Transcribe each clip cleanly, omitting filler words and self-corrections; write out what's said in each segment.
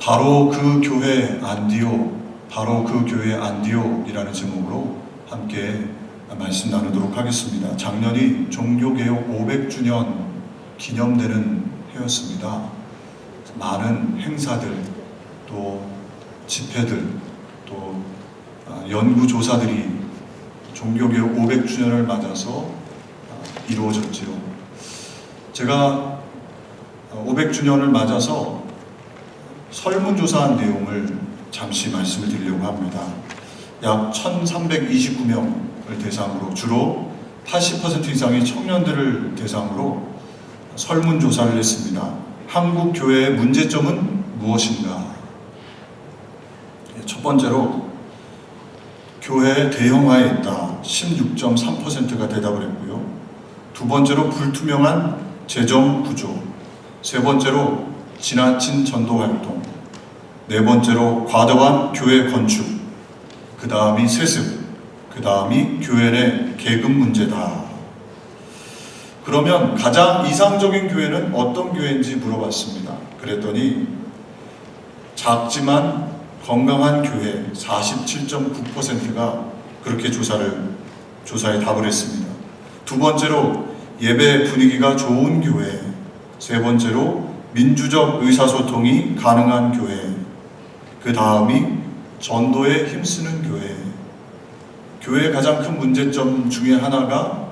바로 그 교회 안디옥, 바로 그 교회 안디옥이라는 제목으로 함께 말씀 나누도록 하겠습니다. 작년이 종교개혁 500주년 기념되는 해였습니다. 많은 행사들, 또 집회들, 또 연구조사들이 종교개혁 500주년을 맞아서 이루어졌지요. 제가 500주년을 맞아서 설문조사한 내용을 잠시 말씀을 드리려고 합니다. 약 1329명을 대상으로 주로 80% 이상의 청년들을 대상으로 설문조사를 했습니다. 한국 교회의 문제점은 무엇인가? 첫 번째로 교회 대형화에 있다. 16.3%가 대답을 했고요. 두 번째로 불투명한 재정 구조. 세 번째로 지나친 전도 활동. 네 번째로 과도한 교회 건축. 그 다음이 세습. 그 다음이 교회 내 계급 문제다. 그러면 가장 이상적인 교회는 어떤 교회인지 물어봤습니다. 그랬더니 작지만 건강한 교회 47.9%가 그렇게 조사에 답을 했습니다. 두 번째로 예배 분위기가 좋은 교회. 세 번째로 민주적 의사소통이 가능한 교회. 그 다음이 전도에 힘쓰는 교회. 교회의 가장 큰 문제점 중에 하나가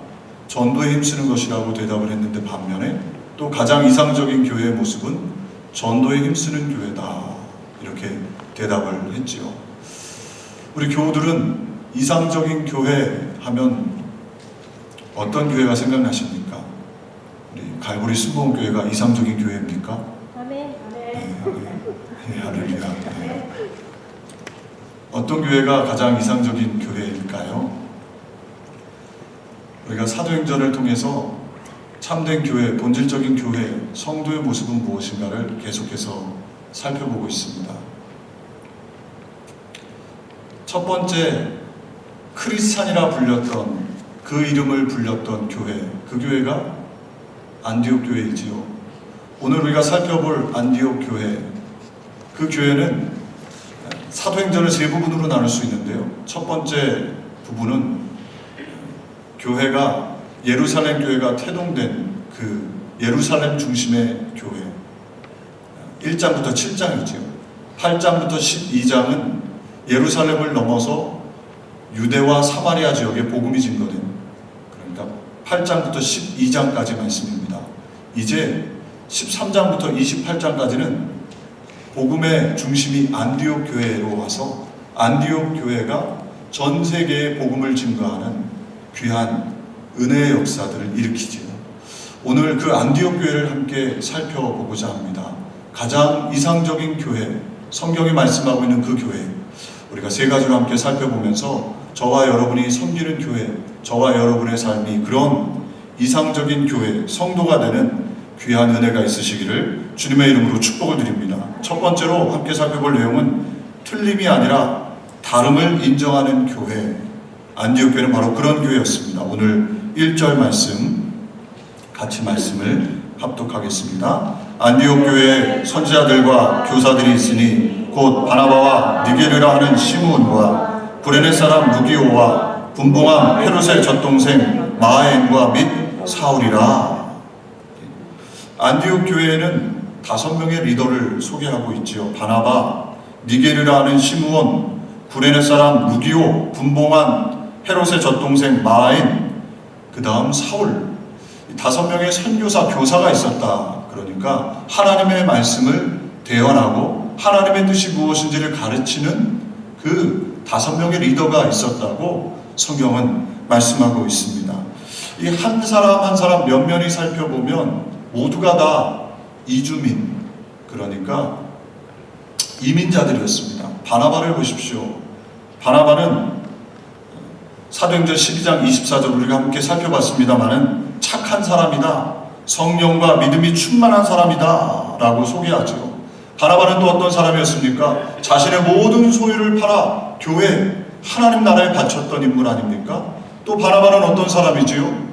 전도에 힘쓰는 것이라고 대답을 했는데, 반면에 또 가장 이상적인 교회의 모습은 전도에 힘쓰는 교회다, 이렇게 대답을 했지요. 우리 교우들은 이상적인 교회 하면 어떤 교회가 생각나십니까? 우리 갈보리 순복음교회가 이상적인 교회입니까? 아멘. 네, 할렐루야. 네. 어떤 교회가 가장 이상적인 교회일까요? 우리가 사도행전을 통해서 참된 교회, 본질적인 교회, 성도의 모습은 무엇인가를 계속해서 살펴보고 있습니다. 첫 번째, 크리스찬이라 불렸던, 그 이름을 불렸던 교회, 그 교회가 안디옥 교회이지요. 오늘 우리가 살펴볼 안디옥 교회, 그 교회는 사도행전을 세 부분으로 나눌 수 있는데요. 첫 번째 부분은 교회가 예루살렘 교회가 태동된 그 예루살렘 중심의 교회, 1장부터 7장이지요. 8장부터 12장은 예루살렘을 넘어서 유대와 사마리아 지역에 복음이 증거된, 그러니까 8장부터 12장까지 말씀입니다. 이제 13장부터 28장까지는 복음의 중심이 안디옥 교회로 와서 안디옥 교회가 전 세계에 복음을 증거하는 귀한 은혜의 역사들을 일으키지요. 오늘 그 안디옥 교회를 함께 살펴보고자 합니다. 가장 이상적인 교회, 성경이 말씀하고 있는 그 교회, 우리가 세 가지로 함께 살펴보면서 저와 여러분이 섬기는 교회, 저와 여러분의 삶이 그런 이상적인 교회, 성도가 되는 귀한 은혜가 있으시기를 주님의 이름으로 축복을 드립니다. 첫 번째로 함께 살펴볼 내용은 틀림이 아니라 다름을 인정하는 교회. 안디옥 교회는 바로 그런 교회였습니다. 오늘 1절 말씀 같이 말씀을 합독하겠습니다. 안디옥 교회에 선지자들과 교사들이 있으니 곧 바나바와 니게르라 하는 시므온과 구레네 사람 루기오와 분봉함 헤롯의 젖동생 마아엔과 및 사울이라. 안디옥 교회에는 5명의 리더를 소개하고 있지요. 바나바, 니게르라 하는 시므온, 구레네 사람 루기오, 분봉함 헤롯의 젖동생 마아엔, 그 다음 사울. 5명의 선교사, 교사가 있었다. 그러니까 하나님의 말씀을 대언하고 하나님의 뜻이 무엇인지를 가르치는 그 5명의 리더가 있었다고 성경은 말씀하고 있습니다. 이 한 사람 한 사람 면면히 살펴보면 모두가 다 이주민, 그러니까 이민자들이었습니다. 바나바를 보십시오. 바나바는 사도행전 12장 24절 우리가 함께 살펴봤습니다마는 착한 사람이다, 성령과 믿음이 충만한 사람이다 라고 소개하죠. 바나바는 또 어떤 사람이었습니까? 자신의 모든 소유를 팔아 교회, 하나님 나라에 바쳤던 인물 아닙니까? 또 바나바는 어떤 사람이지요?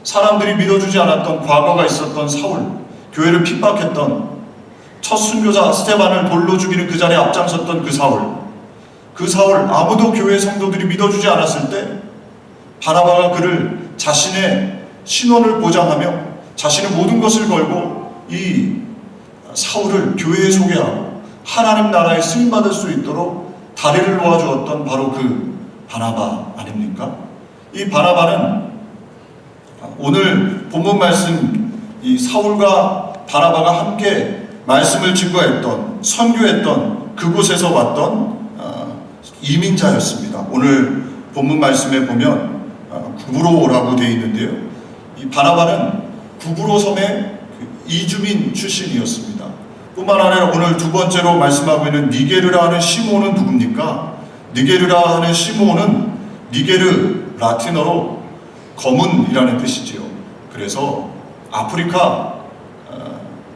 사람들이 믿어주지 않았던 과거가 있었던 사울, 교회를 핍박했던 첫 순교자 스테반을 돌로 죽이는 그 자리에 앞장섰던 그 사울 아무도 교회 성도들이 믿어주지 않았을 때 바나바가 그를 자신의 신원을 보장하며 자신의 모든 것을 걸고 이 사울을 교회에 소개하고 하나님 나라에 쓰임받을 수 있도록 다리를 놓아주었던 바로 그 바나바 아닙니까? 이 바나바는 오늘 본문 말씀 이 사울과 바나바가 함께 말씀을 증거했던 선교했던 그곳에서 왔던 이민자였습니다. 오늘 본문 말씀에 보면 구브로라고 되어 있는데요. 이 바나바는 구브로 섬의 이주민 출신이었습니다. 뿐만 아니라 오늘 두 번째로 말씀하고 있는 니게르라 하는 시므온은 누굽니까? 니게르라 하는 시므온은 니게르 라틴어로 검은이라는 뜻이지요. 그래서 아프리카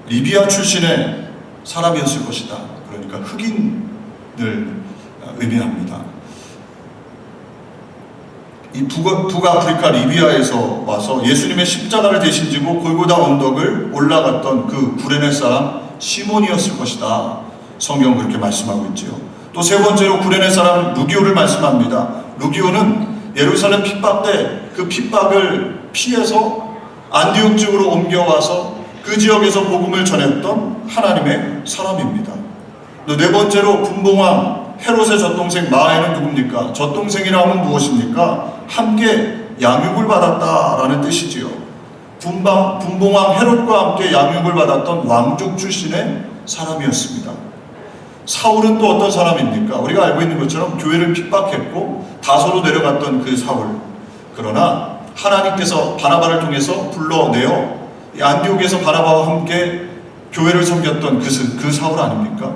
리비아 출신의 사람이었을 것이다. 그러니까 흑인을 의미합니다. 이 북아프리카 리비아에서 와서 예수님의 십자가를 대신 지고 골고다 언덕을 올라갔던 그 구레네 사람 시몬이었을 것이다. 성경은 그렇게 말씀하고 있지요. 또 세 번째로 구레네 사람 루기오를 말씀합니다. 루기오는 예루살렘 핍박 때 그 핍박을 피해서 안디옥 지역으로 옮겨와서 그 지역에서 복음을 전했던 하나님의 사람입니다. 또 네 번째로 분봉왕 헤롯의 젖동생 마에는 누굽니까? 젖동생이라 하면 무엇입니까? 함께 양육을 받았다라는 뜻이지요. 분봉왕 헤롯과 함께 양육을 받았던 왕족 출신의 사람이었습니다. 사울은 또 어떤 사람입니까? 우리가 알고 있는 것처럼 교회를 핍박했고 다소로 내려갔던 그 사울. 그러나 하나님께서 바나바를 통해서 불러내어 안디옥에서 바나바와 함께 교회를 섬겼던 그 사울 아닙니까?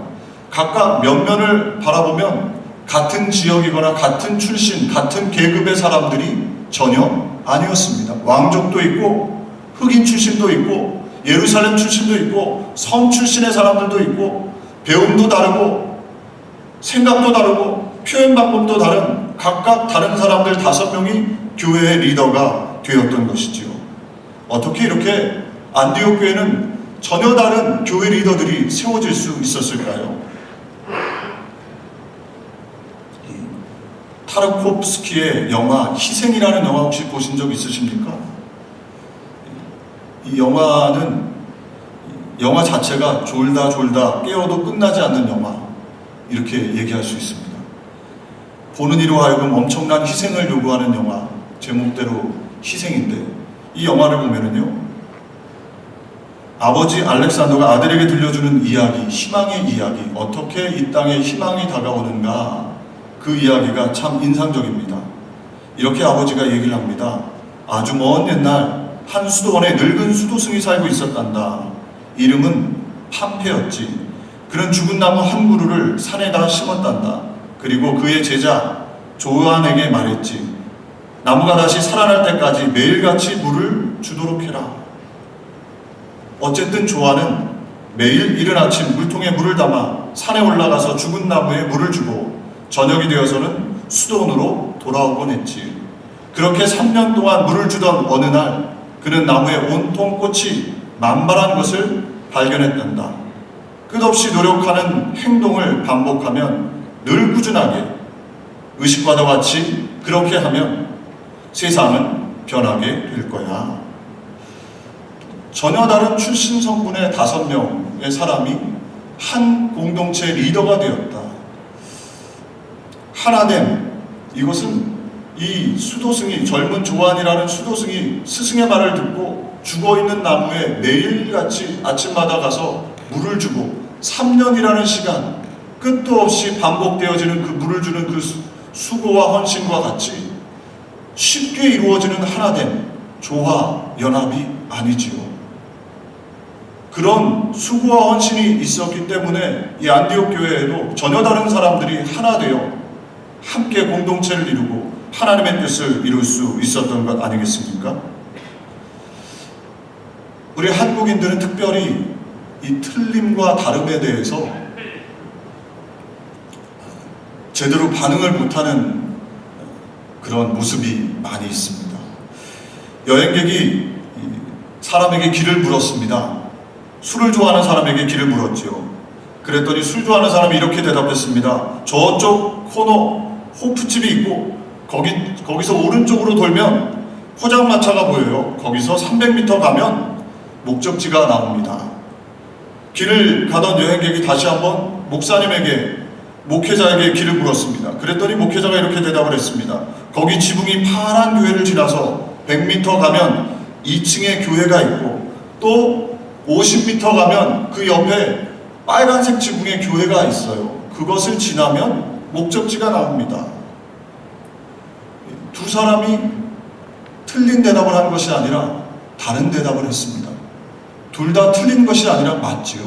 각각 면면을 바라보면 같은 지역이거나 같은 출신, 같은 계급의 사람들이 전혀 아니었습니다. 왕족도 있고 흑인 출신도 있고 예루살렘 출신도 있고 섬 출신의 사람들도 있고 배움도 다르고 생각도 다르고 표현 방법도 다른 각각 다른 사람들 5명이 교회의 리더가 되었던 것이지요. 어떻게 이렇게 안디옥 교회는 전혀 다른 교회 리더들이 세워질 수 있었을까요? 타르코프스키의 영화 희생이라는 영화 혹시 보신 적 있으십니까? 이 영화 자체가 졸다 깨어도 끝나지 않는 영화, 이렇게 얘기할 수 있습니다. 보는 이로 하여금 엄청난 희생을 요구하는 영화, 제목대로 희생인데 이 영화를 보면은요, 아버지 알렉산더가 아들에게 들려주는 이야기, 희망의 이야기, 어떻게 이 땅에 희망이 다가오는가, 그 이야기가 참 인상적입니다. 이렇게 아버지가 얘기를 합니다. 아주 먼 옛날 한 수도원에 늙은 수도승이 살고 있었단다. 이름은 판페였지. 그는 죽은 나무 한 그루를 산에다 심었단다. 그리고 그의 제자 조안에게 말했지. 나무가 다시 살아날 때까지 매일같이 물을 주도록 해라. 어쨌든 조안은 매일 이른 아침 물통에 물을 담아 산에 올라가서 죽은 나무에 물을 주고 저녁이 되어서는 수도원으로 돌아오곤 했지. 그렇게 3년 동안 물을 주던 어느 날 그는 나무에 온통 꽃이 만발한 것을 발견했단다. 끝없이 노력하는 행동을 반복하면 늘 꾸준하게 의식과도 같이 그렇게 하면 세상은 변하게 될 거야. 전혀 다른 출신 성분의 5명의 사람이 한 공동체의 리더가 되었다. 하나됨, 이것은 이 수도승이, 젊은 조안이라는 수도승이 스승의 말을 듣고 죽어있는 나무에 매일같이 아침마다 가서 물을 주고 3년이라는 시간, 끝도 없이 반복되어지는 그 물을 주는 그 수고와 헌신과 같이 쉽게 이루어지는 하나됨, 조화, 연합이 아니지요. 그런 수고와 헌신이 있었기 때문에 이 안디옥 교회에도 전혀 다른 사람들이 하나 되어 함께 공동체를 이루고 하나님의 뜻을 이룰 수 있었던 것 아니겠습니까? 우리 한국인들은 특별히 이 틀림과 다름에 대해서 제대로 반응을 못하는 그런 모습이 많이 있습니다. 여행객이 사람에게 길을 물었습니다. 술을 좋아하는 사람에게 길을 물었지요. 그랬더니 술 좋아하는 사람이 이렇게 대답했습니다. 저쪽 코너 호프집이 있고 거기서 오른쪽으로 돌면 포장마차가 보여요. 거기서 300m 가면 목적지가 나옵니다. 길을 가던 여행객이 다시 한번 목회자에게 길을 물었습니다. 그랬더니 목회자가 이렇게 대답을 했습니다. 거기 지붕이 파란 교회를 지나서 100m 가면 2층에 교회가 있고 또 50m 가면 그 옆에 빨간색 지붕의 교회가 있어요. 그것을 지나면 목적지가 나옵니다. 두 사람이 틀린 대답을 한 것이 아니라 다른 대답을 했습니다. 둘 다 틀린 것이 아니라 맞지요.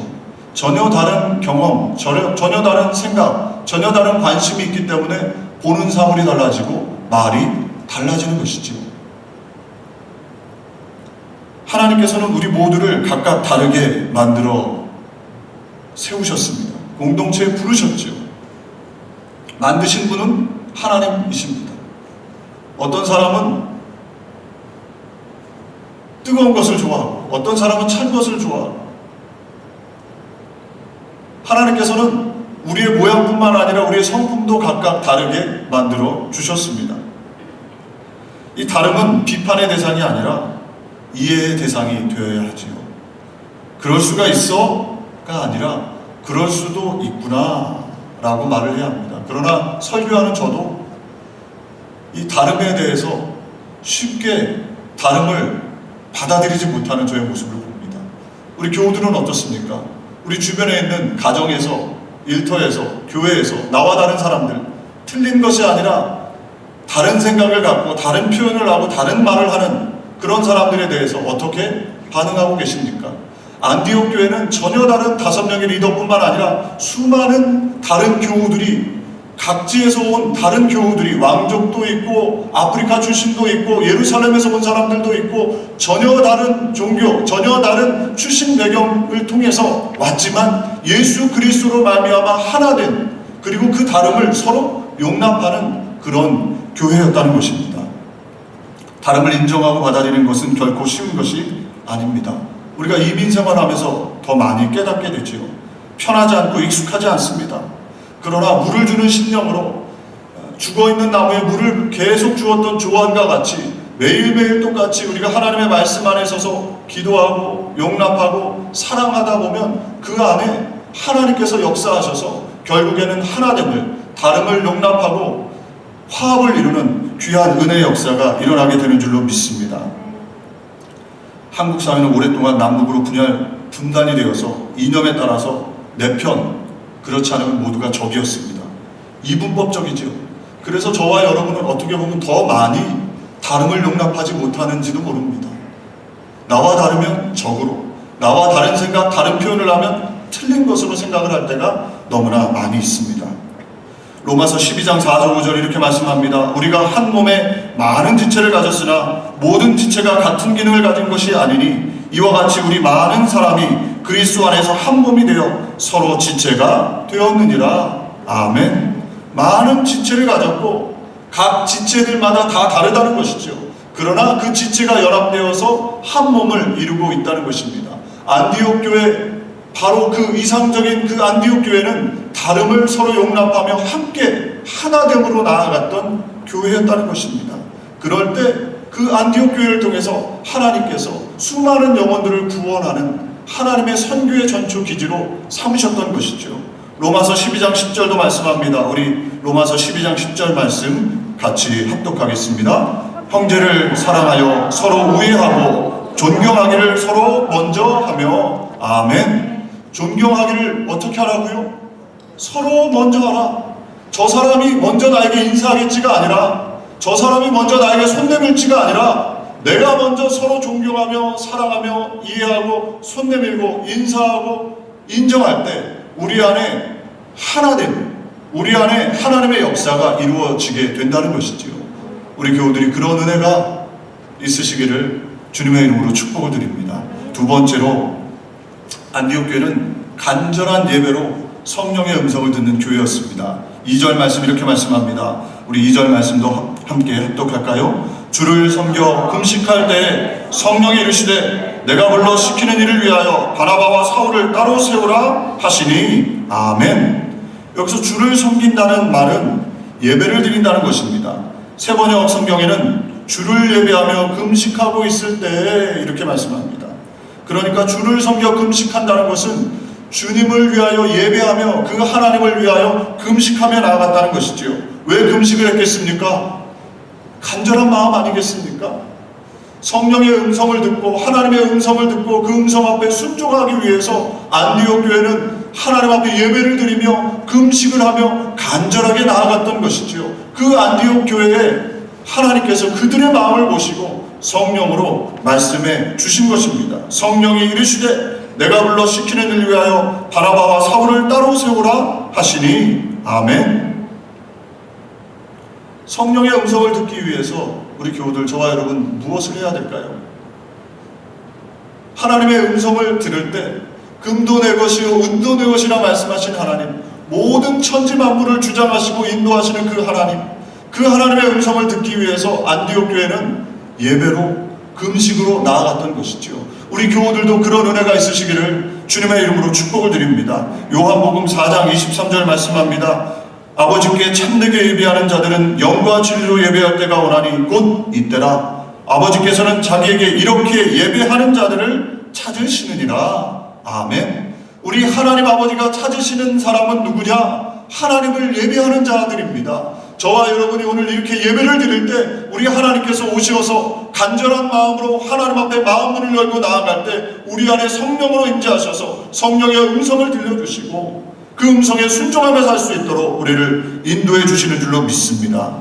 전혀 다른 경험, 전혀 다른 생각, 전혀 다른 관심이 있기 때문에 보는 사물이 달라지고 말이 달라지는 것이지요. 하나님께서는 우리 모두를 각각 다르게 만들어 세우셨습니다. 공동체에 부르셨지요. 만드신 분은 하나님이십니다. 어떤 사람은 뜨거운 것을 좋아하고 어떤 사람은 찬 것을 좋아하고 하나님께서는 우리의 모양뿐만 아니라 우리의 성품도 각각 다르게 만들어 주셨습니다. 이 다름은 비판의 대상이 아니라 이해의 대상이 되어야 하지요. 그럴 수가 있어가 아니라 그럴 수도 있구나 라고 말을 해야 합니다. 그러나 설교하는 저도 이 다름에 대해서 쉽게 다름을 받아들이지 못하는 저의 모습을 봅니다. 우리 교우들은 어떻습니까? 우리 주변에 있는 가정에서, 일터에서, 교회에서 나와 다른 사람들, 틀린 것이 아니라 다른 생각을 갖고 다른 표현을 하고 다른 말을 하는 그런 사람들에 대해서 어떻게 반응하고 계십니까? 안디옥 교회는 전혀 다른 5명의 리더뿐만 아니라 수많은 다른 교우들이, 각지에서 온 다른 교우들이, 왕족도 있고 아프리카 출신도 있고 예루살렘에서 온 사람들도 있고 전혀 다른 종교, 전혀 다른 출신 배경을 통해서 왔지만 예수 그리스도로 말미암아 하나 된, 그리고 그 다름을 서로 용납하는 그런 교회였다는 것입니다. 다름을 인정하고 받아들이는 것은 결코 쉬운 것이 아닙니다. 우리가 이민 생활하면서 더 많이 깨닫게 되지요. 편하지 않고 익숙하지 않습니다. 그러나 물을 주는 심령으로 죽어있는 나무에 물을 계속 주었던 조한과 같이 매일매일 똑같이 우리가 하나님의 말씀 안에 서서 기도하고 용납하고 사랑하다 보면 그 안에 하나님께서 역사하셔서 결국에는 하나됨을, 다름을 용납하고 화합을 이루는 귀한 은혜의 역사가 일어나게 되는 줄로 믿습니다. 한국 사회는 오랫동안 남북으로 분단이 되어서 이념에 따라서 내 편, 그렇지 않으면 모두가 적이었습니다. 이분법적이죠. 그래서 저와 여러분은 어떻게 보면 더 많이 다름을 용납하지 못하는지도 모릅니다. 나와 다르면 적으로, 나와 다른 생각, 다른 표현을 하면 틀린 것으로 생각을 할 때가 너무나 많이 있습니다. 로마서 12장 4절 5절 이렇게 말씀합니다. 우리가 한 몸에 많은 지체를 가졌으나 모든 지체가 같은 기능을 가진 것이 아니니 이와 같이 우리 많은 사람이 그리스도 안에서 한 몸이 되어 서로 지체가 되었느니라. 아멘. 많은 지체를 가졌고 각 지체들마다 다 다르다는 것이죠. 그러나 그 지체가 연합되어서 한 몸을 이루고 있다는 것입니다. 안디옥 교회, 바로 그 이상적인 그 안디옥 교회는 다름을 서로 용납하며 함께 하나됨으로 나아갔던 교회였다는 것입니다. 그럴 때 그 안디옥 교회를 통해서 하나님께서 수많은 영혼들을 구원하는 하나님의 선교의 전초 기지로 삼으셨던 것이죠. 로마서 12장 10절도 말씀합니다. 우리 로마서 12장 10절 말씀 같이 합독하겠습니다. 형제를 사랑하여 서로 우애하고 존경하기를 서로 먼저 하며. 아멘. 존경하기를 어떻게 하라고요? 서로 먼저 하라. 저 사람이 먼저 나에게 인사하겠지가 아니라, 저 사람이 먼저 나에게 손 내밀지가 아니라 내가 먼저 서로 존경하며 사랑하며 이해하고 손 내밀고 인사하고 인정할 때 우리 안에 하나됨, 우리 안에 하나님의 역사가 이루어지게 된다는 것이지요. 우리 교우들이 그런 은혜가 있으시기를 주님의 이름으로 축복을 드립니다. 두 번째로, 안디옥 교회는 간절한 예배로 성령의 음성을 듣는 교회였습니다. 2절 말씀 이렇게 말씀합니다. 우리 2절 말씀도 함께 합독할까요? 주를 섬겨 금식할 때 성령이 이르시되 내가 불러 시키는 일을 위하여 바나바와 사울을 따로 세우라 하시니 아멘. 여기서 주를 섬긴다는 말은 예배를 드린다는 것입니다. 세번역 성경에는 주를 예배하며 금식하고 있을 때 이렇게 말씀합니다. 그러니까 주를 섬겨 금식한다는 것은 주님을 위하여 예배하며 그 하나님을 위하여 금식하며 나아갔다는 것이지요. 왜 금식을 했겠습니까? 간절한 마음 아니겠습니까? 성령의 음성을 듣고 하나님의 음성을 듣고 그 음성 앞에 순종하기 위해서 안디옥 교회는 하나님 앞에 예배를 드리며 금식을 하며 간절하게 나아갔던 것이지요. 그 안디옥 교회에 하나님께서 그들의 마음을 보시고 성령으로 말씀해 주신 것입니다. 성령이 이르시되 내가 불러 시키는 일을 위하여 바나바와 사울을 따로 세우라 하시니 아멘. 성령의 음성을 듣기 위해서 우리 교우들, 저와 여러분 무엇을 해야 될까요? 하나님의 음성을 들을 때 금도 내 것이요 은도 내 것이라 말씀하신 하나님, 모든 천지 만물을 주장하시고 인도하시는 그 하나님, 그 하나님의 음성을 듣기 위해서 안디옥 교회는 예배로 금식으로 나아갔던 것이지요. 우리 교우들도 그런 은혜가 있으시기를 주님의 이름으로 축복을 드립니다. 요한복음 4장 23절 말씀합니다. 아버지께 참되게 예배하는 자들은 영과 진리로 예배할 때가 오나니 곧 이때라. 아버지께서는 자기에게 이렇게 예배하는 자들을 찾으시느니라. 아멘. 우리 하나님 아버지가 찾으시는 사람은 누구냐? 하나님을 예배하는 자들입니다. 저와 여러분이 오늘 이렇게 예배를 드릴 때 우리 하나님께서 오셔서 간절한 마음으로 하나님 앞에 마음문을 열고 나아갈 때 우리 안에 성령으로 임재하셔서 성령의 음성을 들려주시고 그 음성에 순종하며 살 수 있도록 우리를 인도해 주시는 줄로 믿습니다.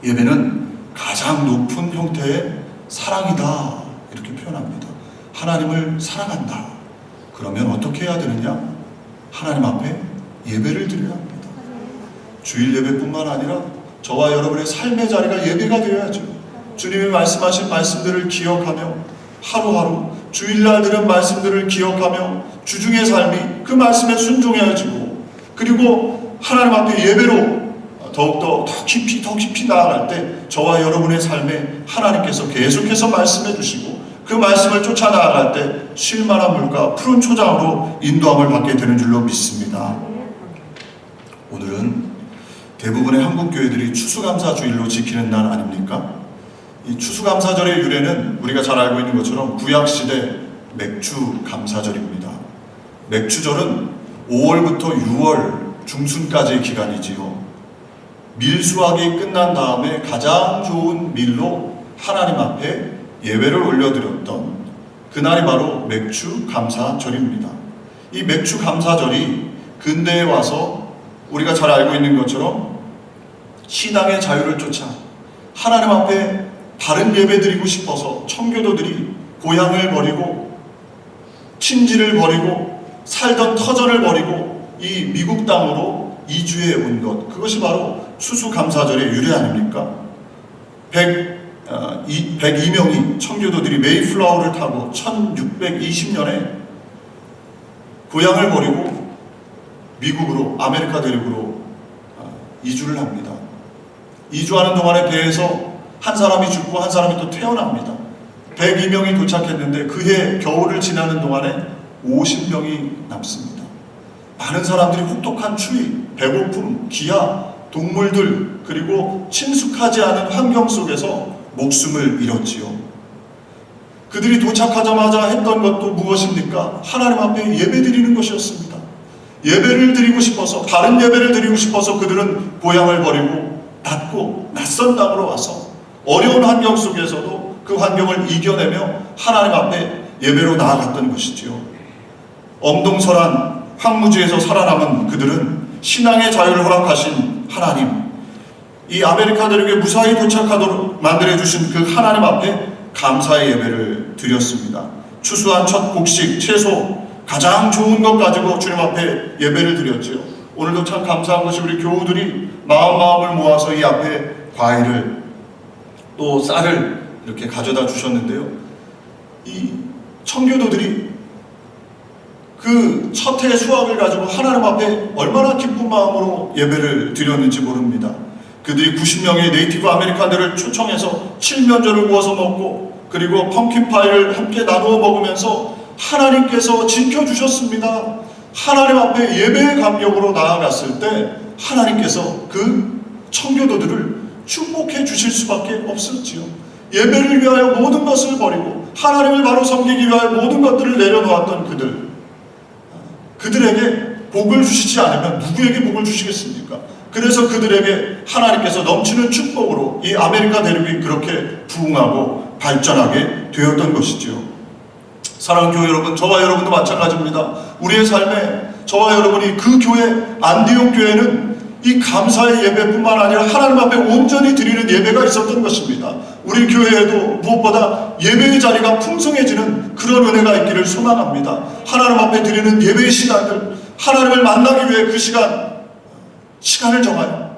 예배는 가장 높은 형태의 사랑이다 이렇게 표현합니다. 하나님을 사랑한다. 그러면 어떻게 해야 되느냐? 하나님 앞에 예배를 드려야 합니다. 주일 예배뿐만 아니라 저와 여러분의 삶의 자리가 예배가 되어야죠. 주님이 말씀하신 말씀들을 기억하며 하루하루 주일날 들은 말씀들을 기억하며 주중의 삶이 그 말씀에 순종해야지고, 그리고 하나님 앞에 예배로 더욱더 더 깊이 나아갈 때 저와 여러분의 삶에 하나님께서 계속해서 말씀해 주시고 그 말씀을 쫓아 나아갈 때 쉴만한 물과 푸른 초장으로 인도함을 받게 되는 줄로 믿습니다. 오늘은 대부분의 한국 교회들이 추수감사주일로 지키는 날 아닙니까? 이 추수감사절의 유래는 우리가 잘 알고 있는 것처럼 구약시대 맥주감사절입니다. 맥주절은 5월부터 6월 중순까지의 기간이지요. 밀수확이 끝난 다음에 가장 좋은 밀로 하나님 앞에 예배를 올려드렸던 그날이 바로 맥주감사절입니다. 이 맥주감사절이 근대에 와서 우리가 잘 알고 있는 것처럼 신앙의 자유를 쫓아 하나님 앞에 다른 예배 드리고 싶어서 청교도들이 고향을 버리고 친지를 버리고 살던 터전을 버리고 이 미국 땅으로 이주해 온 것, 그것이 바로 추수감사절의 유래 아닙니까? 102명이 청교도들이 메이플라워를 타고 1620년에 고향을 버리고 미국으로, 아메리카 대륙으로 이주를 합니다. 이주하는 동안에 배에서 한 사람이 죽고 한 사람이 또 태어납니다. 102명이 도착했는데 그해 겨울을 지나는 동안에 50명이 남습니다. 많은 사람들이 혹독한 추위, 배고픔, 기아, 동물들, 그리고 친숙하지 않은 환경 속에서 목숨을 잃었지요. 그들이 도착하자마자 했던 것도 무엇입니까? 하나님 앞에 예배드리는 것이었습니다. 예배를 드리고 싶어서, 다른 예배를 드리고 싶어서 그들은 고향을 버리고 낮고 낯선 땅으로 와서 어려운 환경 속에서도 그 환경을 이겨내며 하나님 앞에 예배로 나아갔던 것이지요. 엄동설한 황무지에서 살아남은 그들은 신앙의 자유를 허락하신 하나님, 이 아메리카 대륙에 무사히 도착하도록 만들어주신 그 하나님 앞에 감사의 예배를 드렸습니다. 추수한 첫 곡식, 채소, 가장 좋은 것 가지고 주님 앞에 예배를 드렸지요. 오늘도 참 감사한 것이 우리 교우들이 마음을 모아서 이 앞에 과일을 또 쌀을 이렇게 가져다 주셨는데요. 이 청교도들이 그 첫 해 수확을 가지고 하나님 앞에 얼마나 기쁜 마음으로 예배를 드렸는지 모릅니다. 그들이 90명의 네이티브 아메리칸들을 초청해서 칠면조를 구워서 먹고 그리고 펌킨파이를 함께 나누어 먹으면서 하나님께서 지켜주셨습니다. 하나님 앞에 예배의 감격으로 나아갔을 때 하나님께서 그 청교도들을 축복해 주실 수밖에 없었지요. 예배를 위하여 모든 것을 버리고 하나님을 바로 섬기기 위하여 모든 것들을 내려놓았던 그들에게 복을 주시지 않으면 누구에게 복을 주시겠습니까? 그래서 그들에게 하나님께서 넘치는 축복으로 이 아메리카 대륙이 그렇게 부흥하고 발전하게 되었던 것이죠. 사랑하는 교회 여러분, 저와 여러분도 마찬가지입니다. 우리의 삶에 저와 여러분이 그 교회, 안디옥 교회는 이 감사의 예배뿐만 아니라 하나님 앞에 온전히 드리는 예배가 있었던 것입니다. 우리 교회에도 무엇보다 예배의 자리가 풍성해지는 그런 은혜가 있기를 소망합니다. 하나님 앞에 드리는 예배의 시간들, 하나님을 만나기 위해 그 시간을 정하여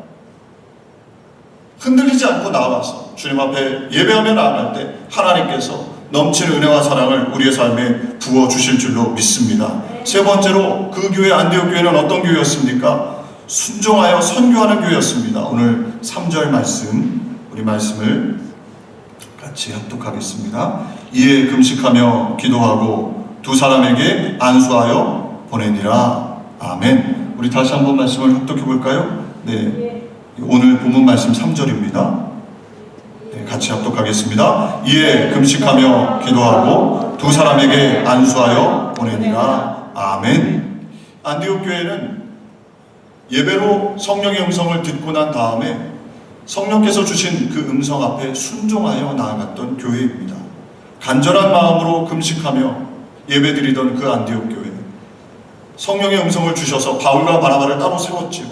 흔들리지 않고 나와서 주님 앞에 예배하며 나아갈 때 하나님께서 넘치는 은혜와 사랑을 우리의 삶에 부어주실 줄로 믿습니다. 세 번째로 그 교회 안디옥 교회는 어떤 교회였습니까? 순종하여 선교하는 교회였습니다. 오늘 3절 말씀, 우리 말씀을 같이 합독하겠습니다. 이에 금식하며 기도하고 두 사람에게 안수하여 보내니라. 아멘. 우리 다시 한번 말씀을 합독해 볼까요? 네, 오늘 본문 말씀 3절입니다. 네, 같이 합독하겠습니다. 이에 금식하며 기도하고 두 사람에게 안수하여 보내니라. 아멘. 안디옥 교회는 예배로 성령의 음성을 듣고 난 다음에 성령께서 주신 그 음성 앞에 순종하여 나아갔던 교회입니다. 간절한 마음으로 금식하며 예배드리던 그 안디옥 교회, 성령의 음성을 주셔서 바울과 바나바를 따로 세웠지요.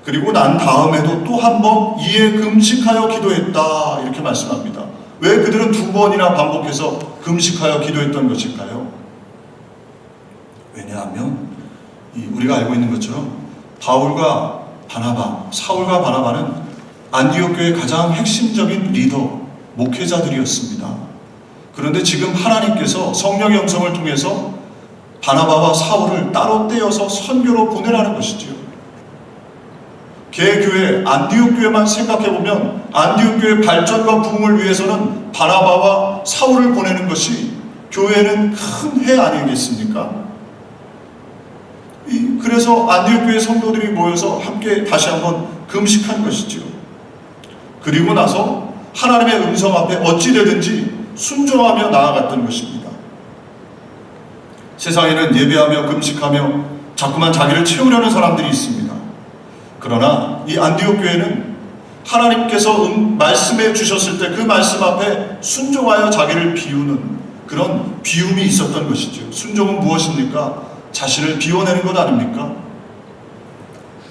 그리고 난 다음에도 또 한 번 이에 금식하여 기도했다 이렇게 말씀합니다. 왜 그들은 두 번이나 반복해서 금식하여 기도했던 것일까요? 왜냐하면 우리가 알고 있는 것처럼 바울과 바나바, 사울과 바나바는 안디옥 교회의 가장 핵심적인 리더, 목회자들이었습니다. 그런데 지금 하나님께서 성령의 음성을 통해서 바나바와 사울을 따로 떼어서 선교로 보내라는 것이지요. 개교회, 안디옥 교회만 생각해보면 안디옥 교회 발전과 부흥을 위해서는 바나바와 사울을 보내는 것이 교회는 큰 해 아니겠습니까? 그래서 안디옥 교회 성도들이 모여서 함께 다시 한번 금식한 것이죠. 그리고 나서 하나님의 음성 앞에 어찌되든지 순종하며 나아갔던 것입니다. 세상에는 예배하며 금식하며 자꾸만 자기를 채우려는 사람들이 있습니다. 그러나 이 안디옥 교회는 하나님께서 말씀해 주셨을 때 그 말씀 앞에 순종하여 자기를 비우는 그런 비움이 있었던 것이죠. 순종은 무엇입니까? 자신을 비워내는 것 아닙니까?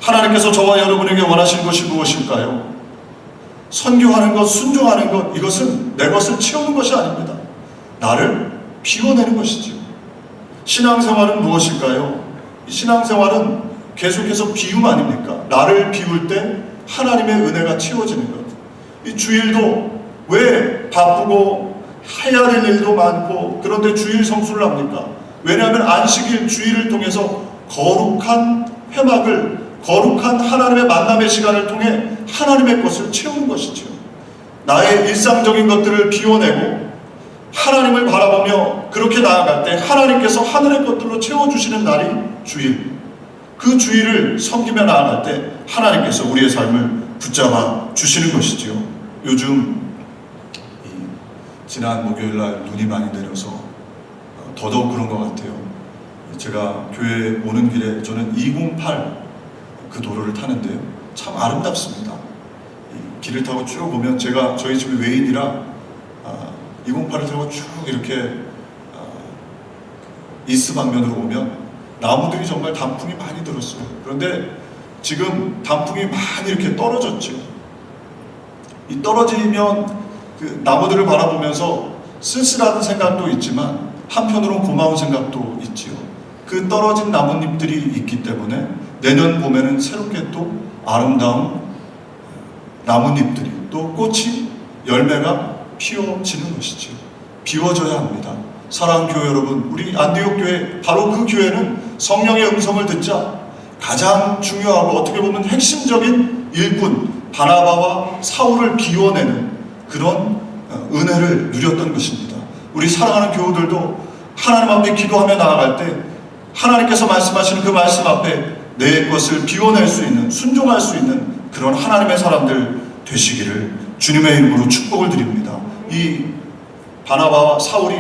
하나님께서 저와 여러분에게 원하시는 것이 무엇일까요? 선교하는 것, 순종하는 것, 이것은 내 것을 채우는 것이 아닙니다. 나를 비워내는 것이죠. 신앙생활은 무엇일까요? 신앙생활은 계속해서 비움 아닙니까? 나를 비울 때 하나님의 은혜가 채워지는 것. 이 주일도 왜 바쁘고 해야 될 일도 많고 그런데 주일 성수를 합니까? 왜냐하면 안식일 주일을 통해서 거룩한 회막을, 거룩한 하나님의 만남의 시간을 통해 하나님의 것을 채우는 것이죠. 나의 일상적인 것들을 비워내고 하나님을 바라보며 그렇게 나아갈 때 하나님께서 하늘의 것들로 채워주시는 날이 주일. 그 주일을 섬기며 나아갈 때 하나님께서 우리의 삶을 붙잡아 주시는 것이죠. 요즘 지난 목요일날 눈이 많이 내려서 더더욱 그런 것 같아요. 제가 교회에 오는 길에 저는 208 그 도로를 타는데요. 참 아름답습니다. 길을 타고 쭉 보면 저희 집이 외인이라 208을 타고 쭉 이렇게 이스 방면으로 오면 나무들이 정말 단풍이 많이 들었어요. 그런데 지금 단풍이 많이 이렇게 떨어졌죠. 이 떨어지면 그 나무들을 바라보면서 쓸쓸한 생각도 있지만 한편으로는 고마운 생각도 있지요. 그 떨어진 나뭇잎들이 있기 때문에 내년 봄에는 새롭게 또 아름다운 나뭇잎들이 또 꽃이 열매가 피어지는 것이죠. 비워져야 합니다. 사랑하는 교회 여러분, 우리 안디옥 교회, 바로 그 교회는 성령의 음성을 듣자 가장 중요하고 어떻게 보면 핵심적인 일꾼 바나바와 사울을 비워내는 그런 은혜를 누렸던 것입니다. 우리 사랑하는 교우들도 하나님 앞에 기도하며 나아갈 때 하나님께서 말씀하시는 그 말씀 앞에 내 것을 비워낼 수 있는, 순종할 수 있는 그런 하나님의 사람들 되시기를 주님의 이름으로 축복을 드립니다. 이 바나바와 사울이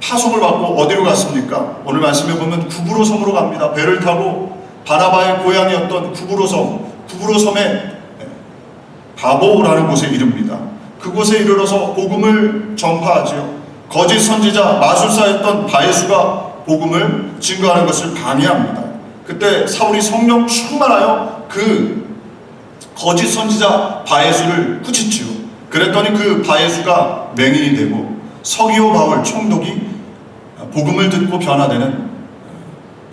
파송을 받고 어디로 갔습니까? 오늘 말씀해 보면 구브로 섬으로 갑니다. 배를 타고 바나바의 고향이었던 구브로 섬에 바보라는 곳에 이릅니다. 그곳에 이르러서 복음을 전파하지요. 거짓 선지자 마술사였던 바에수가 복음을 증거하는 것을 방해합니다. 그때 사울이 성령 충만하여 그 거짓 선지자 바에수를 꾸짖지요. 그랬더니 그 바에수가 맹인이 되고 서기오 바울 총독이 복음을 듣고 변화되는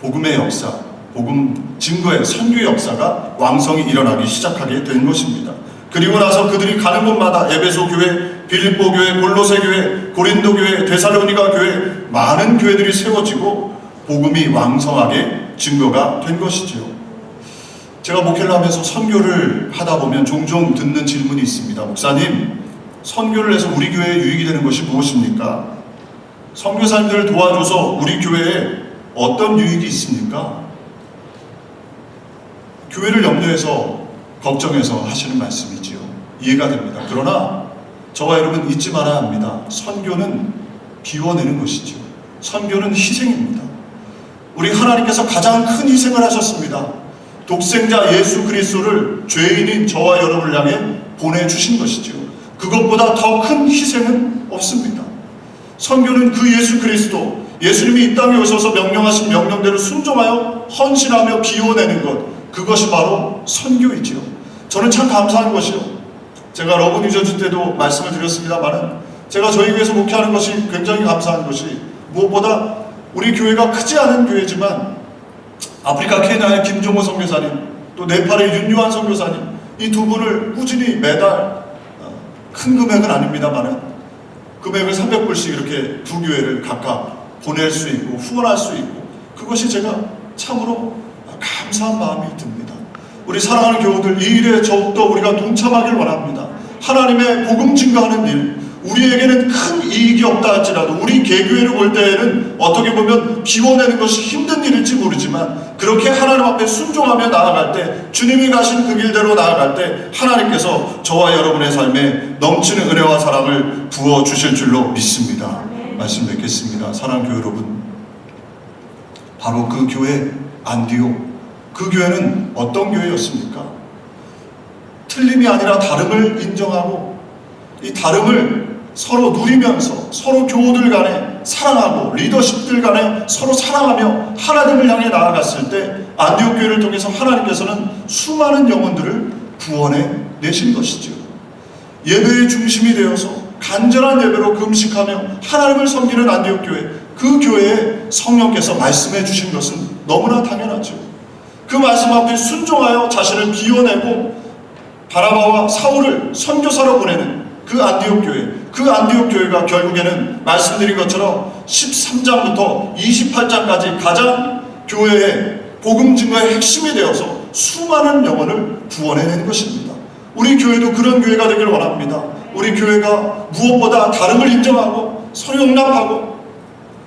복음의 역사, 복음 증거의 선교의 역사가 왕성히 일어나기 시작하게 된 것입니다. 그리고 나서 그들이 가는 곳마다 에베소 교회, 빌립보 교회, 골로새 교회, 고린도 교회, 데살로니가 교회 많은 교회들이 세워지고 복음이 왕성하게 증거가 된 것이지요. 제가 목회를 하면서 선교를 하다 보면 종종 듣는 질문이 있습니다. 목사님, 선교를 해서 우리 교회에 유익이 되는 것이 무엇입니까? 선교사님들을 도와줘서 우리 교회에 어떤 유익이 있습니까? 교회를 염려해서 걱정해서 하시는 말씀이지요. 이해가 됩니다. 그러나 저와 여러분 잊지 말아야 합니다. 선교는 비워내는 것이죠. 선교는 희생입니다. 우리 하나님께서 가장 큰 희생을 하셨습니다. 독생자 예수 그리스도를 죄인인 저와 여러분을 향해 보내주신 것이죠. 그것보다 더 큰 희생은 없습니다. 선교는 그 예수 그리스도, 예수님이 이 땅에 오셔서 명령하신 명령대로 순종하여 헌신하며 비워내는 것, 그것이 바로 선교이지요. 저는 참 감사한 것이요. 제가 러브 뉴저지 때도 말씀을 드렸습니다만 제가 저희 교회에서 목회하는 것이 굉장히 감사한 것이 무엇보다 우리 교회가 크지 않은 교회지만 아프리카 케냐의 김종호 선교사님, 또 네팔의 윤유한 선교사님, 이 두 분을 꾸준히 매달 큰 금액은 아닙니다만 금액을 300불씩 이렇게 두 교회를 각각 보낼 수 있고 후원할 수 있고 그것이 제가 참으로 감사한 마음이 듭니다. 우리 사랑하는 교우들, 이 일에 더욱더 우리가 동참하길 원합니다. 하나님의 복음 증거하는 일, 우리에게는 큰 이익이 없다 할지라도 우리 개교회를 볼 때에는 어떻게 보면 비워내는 것이 힘든 일일지 모르지만 그렇게 하나님 앞에 순종하며 나아갈 때, 주님이 가신 그 길대로 나아갈 때 하나님께서 저와 여러분의 삶에 넘치는 은혜와 사랑을 부어주실 줄로 믿습니다. 말씀 뵙겠습니다. 사랑하는 교회 여러분, 바로 그 교회 안디옥, 그 교회는 어떤 교회였습니까? 틀림이 아니라 다름을 인정하고 이 다름을 서로 누리면서 서로 교우들 간에 사랑하고 리더십들 간에 서로 사랑하며 하나님을 향해 나아갔을 때 안디옥 교회를 통해서 하나님께서는 수많은 영혼들을 구원해 내신 것이죠. 예배의 중심이 되어서 간절한 예배로 금식하며 하나님을 섬기는 안디옥 교회, 그 교회에 성령께서 말씀해 주신 것은 너무나 당연하죠. 그 말씀 앞에 순종하여 자신을 비워내고 바나바와 사울을 선교사로 보내는 그 안디옥 교회, 그 안디옥 교회가 결국에는 말씀드린 것처럼 13장부터 28장까지 가장 교회의 복음 증거의 핵심이 되어서 수많은 영혼을 구원해낸 것입니다. 우리 교회도 그런 교회가 되길 원합니다. 우리 교회가 무엇보다 다름을 인정하고 서로 용납하고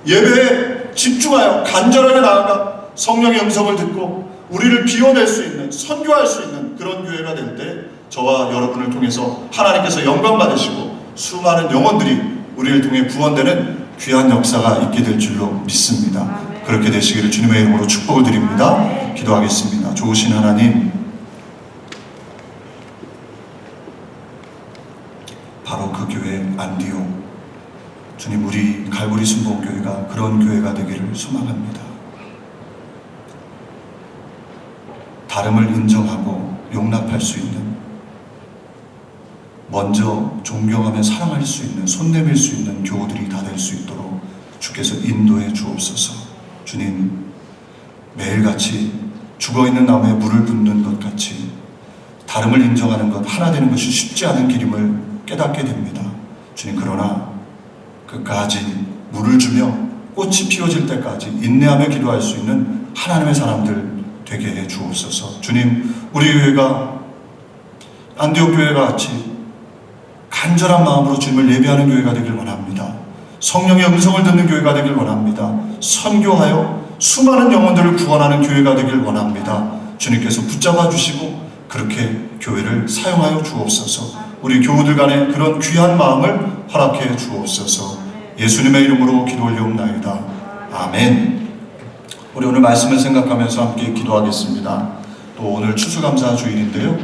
예배에 집중하여 간절하게 나아가 성령의 음성을 듣고 우리를 비워낼 수 있는, 선교할 수 있는 그런 교회가 될 때 저와 여러분을 통해서 하나님께서 영광 받으시고 수많은 영혼들이 우리를 통해 구원되는 귀한 역사가 있게 될 줄로 믿습니다. 그렇게 되시기를 주님의 이름으로 축복을 드립니다. 기도하겠습니다. 좋으신 하나님, 바로 그 교회 안디옥, 주님, 우리 갈보리 순복음교회가 그런 교회가 되기를 소망합니다. 다름을 인정하고 용납할 수 있는, 먼저 존경하며 사랑할 수 있는, 손 내밀 수 있는 교우들이 다 될 수 있도록 주께서 인도해 주옵소서. 주님, 매일같이 죽어있는 나무에 물을 붓는 것 같이 다름을 인정하는 것, 하나 되는 것이 쉽지 않은 길임을 깨닫게 됩니다. 주님, 그러나 끝까지 물을 주며 꽃이 피어질 때까지 인내하며 기도할 수 있는 하나님의 사람들 되게 해 주옵소서. 주님, 우리 교회가 안디옥 교회가 같이 간절한 마음으로 주님을 예배하는 교회가 되길 원합니다. 성령의 음성을 듣는 교회가 되길 원합니다. 선교하여 수많은 영혼들을 구원하는 교회가 되길 원합니다. 주님께서 붙잡아 주시고 그렇게 교회를 사용하여 주옵소서. 우리 교우들 간에 그런 귀한 마음을 허락해 주옵소서. 예수님의 이름으로 기도 올리옵나이다. 아멘. 우리 오늘 말씀을 생각하면서 함께 기도하겠습니다. 또 오늘 추수감사 주일인데요.